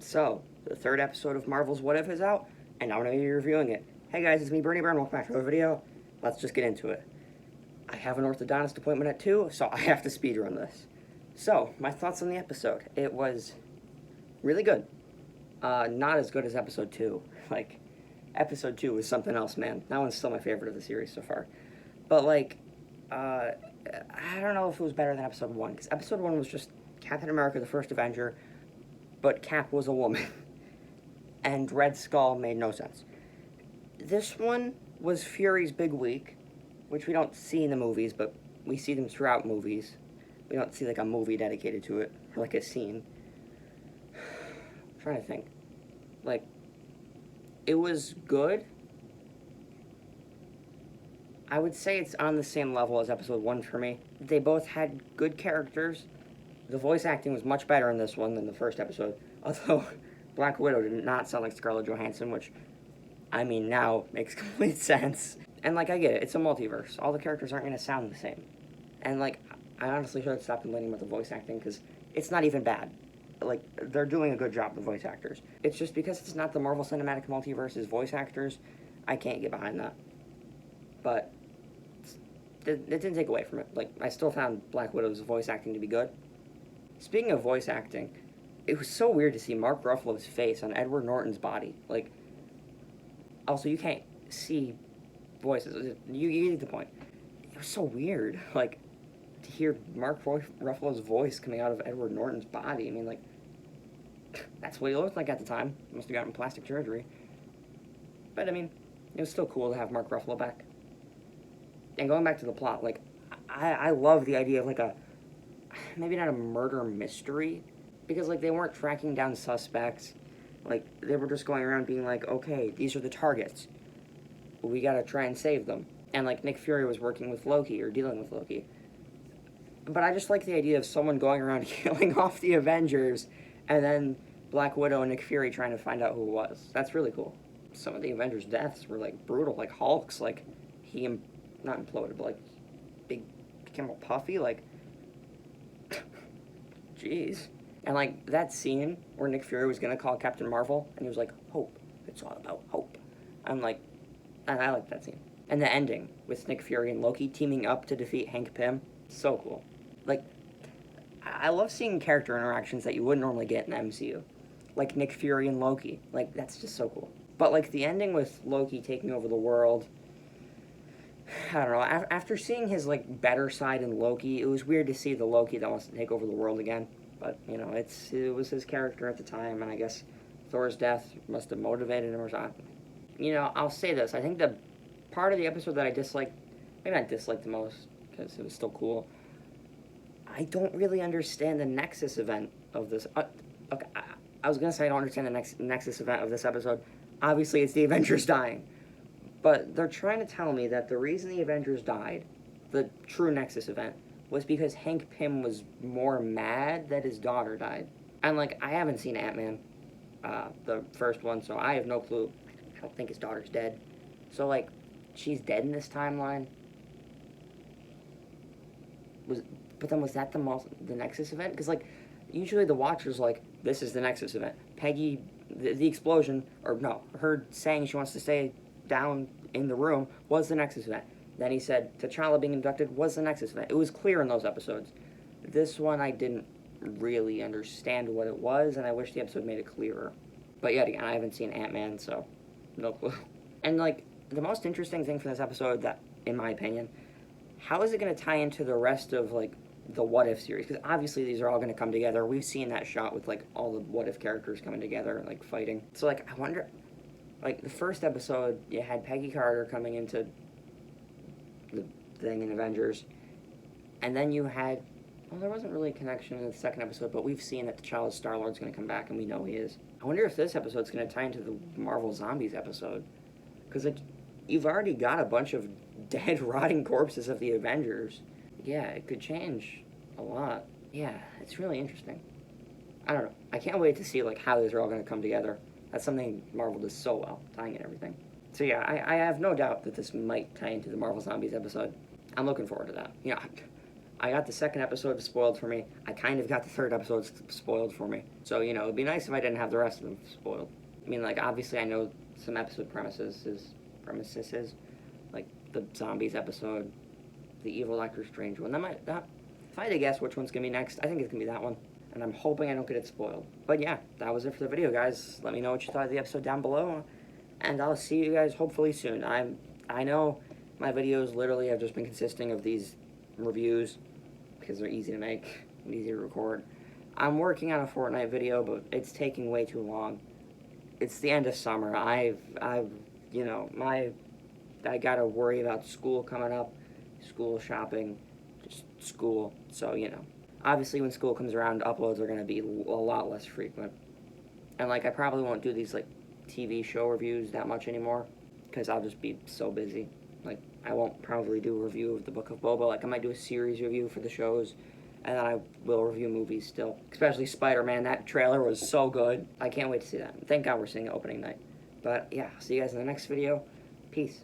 So, the third episode of Marvel's What If is out, and I'm going to be reviewing it. Hey guys, it's me, Bernie Byrne. Welcome back to another video. Let's just get into it. I have an orthodontist appointment at 2, so I have to speedrun this. So, my thoughts on the episode. It was really good. Not as good as episode 2. Like, episode 2 was something else, man. That one's still my favorite of the series so far. But, I don't know if it was better than episode 1, because episode 1 was just Captain America, the First Avenger, but Cap was a woman. And Red Skull made no sense. This one was Fury's big week, which we don't see in the movies, but we see them throughout movies. We don't see, like, a movie dedicated to it, or, like, a scene. I'm trying to think. Like, it was good. I would say it's on the same level as episode 1 for me. They both had good characters. The voice acting was much better in this one than the first episode. Although, Black Widow did not sound like Scarlett Johansson, which, I mean, now makes complete sense. And, like, I get it. It's a multiverse. All the characters aren't going to sound the same. And, like, I honestly should have stopped complaining about the voice acting, because it's not even bad. Like, they're doing a good job, the voice actors. It's just because it's not the Marvel Cinematic Multiverse's voice actors, I can't get behind that. But it didn't take away from it. Like, I still found Black Widow's voice acting to be good. Speaking of voice acting, it was so weird to see Mark Ruffalo's face on Edward Norton's body. Like, also, you can't see voices. You get the point. It was so weird, like, to hear Mark Ruffalo's voice coming out of Edward Norton's body. I mean, like, that's what he looked like at the time. Must have gotten plastic surgery. But, I mean, it was still cool to have Mark Ruffalo back. And going back to the plot, like, I love the idea of, like, maybe not a murder mystery, because, like, they weren't tracking down suspects. Like, they were just going around being like, okay, these are the targets. We gotta try and save them. And, like, Nick Fury was working with Loki, or dealing with Loki. But I just like the idea of someone going around killing off the Avengers, and then Black Widow and Nick Fury trying to find out who it was. That's really cool. Some of the Avengers' deaths were, like, brutal. Like, Hulk's, like, he, not imploded, but, like, became all puffy, like, jeez. And, like, that scene where Nick Fury was gonna call Captain Marvel, and he was like, hope. It's all about hope. I'm like, I like that scene. And the ending, with Nick Fury and Loki teaming up to defeat Hank Pym, so cool. Like, I love seeing character interactions that you wouldn't normally get in the MCU. Like Nick Fury and Loki. Like, that's just so cool. But, like, the ending with Loki taking over the world, I don't know, after seeing his, like, better side in Loki, it was weird to see the Loki that wants to take over the world again. But, you know, it was his character at the time, and I guess Thor's death must have motivated him or something. You know, I'll say this, I think the part of the episode that I disliked, maybe not disliked the most, because it was still cool, I don't really understand the Nexus event of this. Okay, I was going to say I don't understand the Nexus event of this episode. Obviously, it's the Avengers dying. But they're trying to tell me that the reason the Avengers died, the true Nexus event, was because Hank Pym was more mad that his daughter died. And, like, I haven't seen Ant-Man, the first one, so I have no clue. I don't think his daughter's dead. So, like, she's dead in this timeline. But then was that the Nexus event? Because, like, usually the Watcher's like, this is the Nexus event. Peggy, the explosion, or no, her saying she wants to stay down in the room was the Nexus event. Then he said T'Challa being abducted was the Nexus event. It was clear in those episodes. This one I didn't really understand what it was, and I wish the episode made it clearer. But yet again, I haven't seen Ant-Man, so no clue. And, like, the most interesting thing for this episode, that, in my opinion, how is it going to tie into the rest of, like, the What If series? Because obviously these are all going to come together. We've seen that shot with, like, all the What If characters coming together and, like, fighting. So, like, I wonder, like, the first episode, you had Peggy Carter coming into the thing in Avengers, and then you had, well, there wasn't really a connection in the second episode, but we've seen that T'Challa's Star-Lord's going to come back, and we know he is. I wonder if this episode's going to tie into the Marvel Zombies episode, because, like, you've already got a bunch of dead, rotting corpses of the Avengers. Yeah, it could change a lot. Yeah, it's really interesting. I don't know. I can't wait to see, like, how these are all going to come together. That's something Marvel does so well, tying in everything. So yeah, I have no doubt that this might tie into the Marvel Zombies episode. I'm looking forward to that. You know, I got the second episode spoiled for me. I kind of got the third episode spoiled for me. So, you know, it'd be nice if I didn't have the rest of them spoiled. I mean, like, obviously I know some episode premises, like the zombies episode, the evil Doctor Strange one. If I had to guess which one's gonna be next, I think it's gonna be that one. And I'm hoping I don't get it spoiled. But yeah, that was it for the video, guys. Let me know what you thought of the episode down below. And I'll see you guys hopefully soon. I know my videos literally have just been consisting of these reviews because they're easy to make and easy to record. I'm working on a Fortnite video, but it's taking way too long. It's the end of summer. You know, I gotta worry about school coming up, school shopping, just school. So, you know, obviously when school comes around, uploads are gonna be a lot less frequent. And like, I probably won't do these like TV show reviews that much anymore because I'll just be so busy. Like, I won't probably do a review of the Book of Boba. Like, I might do a series review for the shows, and then I will review movies still. Especially Spider-Man. That trailer was so good. I can't wait to see that. Thank God we're seeing it opening night. But, yeah, see you guys in the next video. Peace.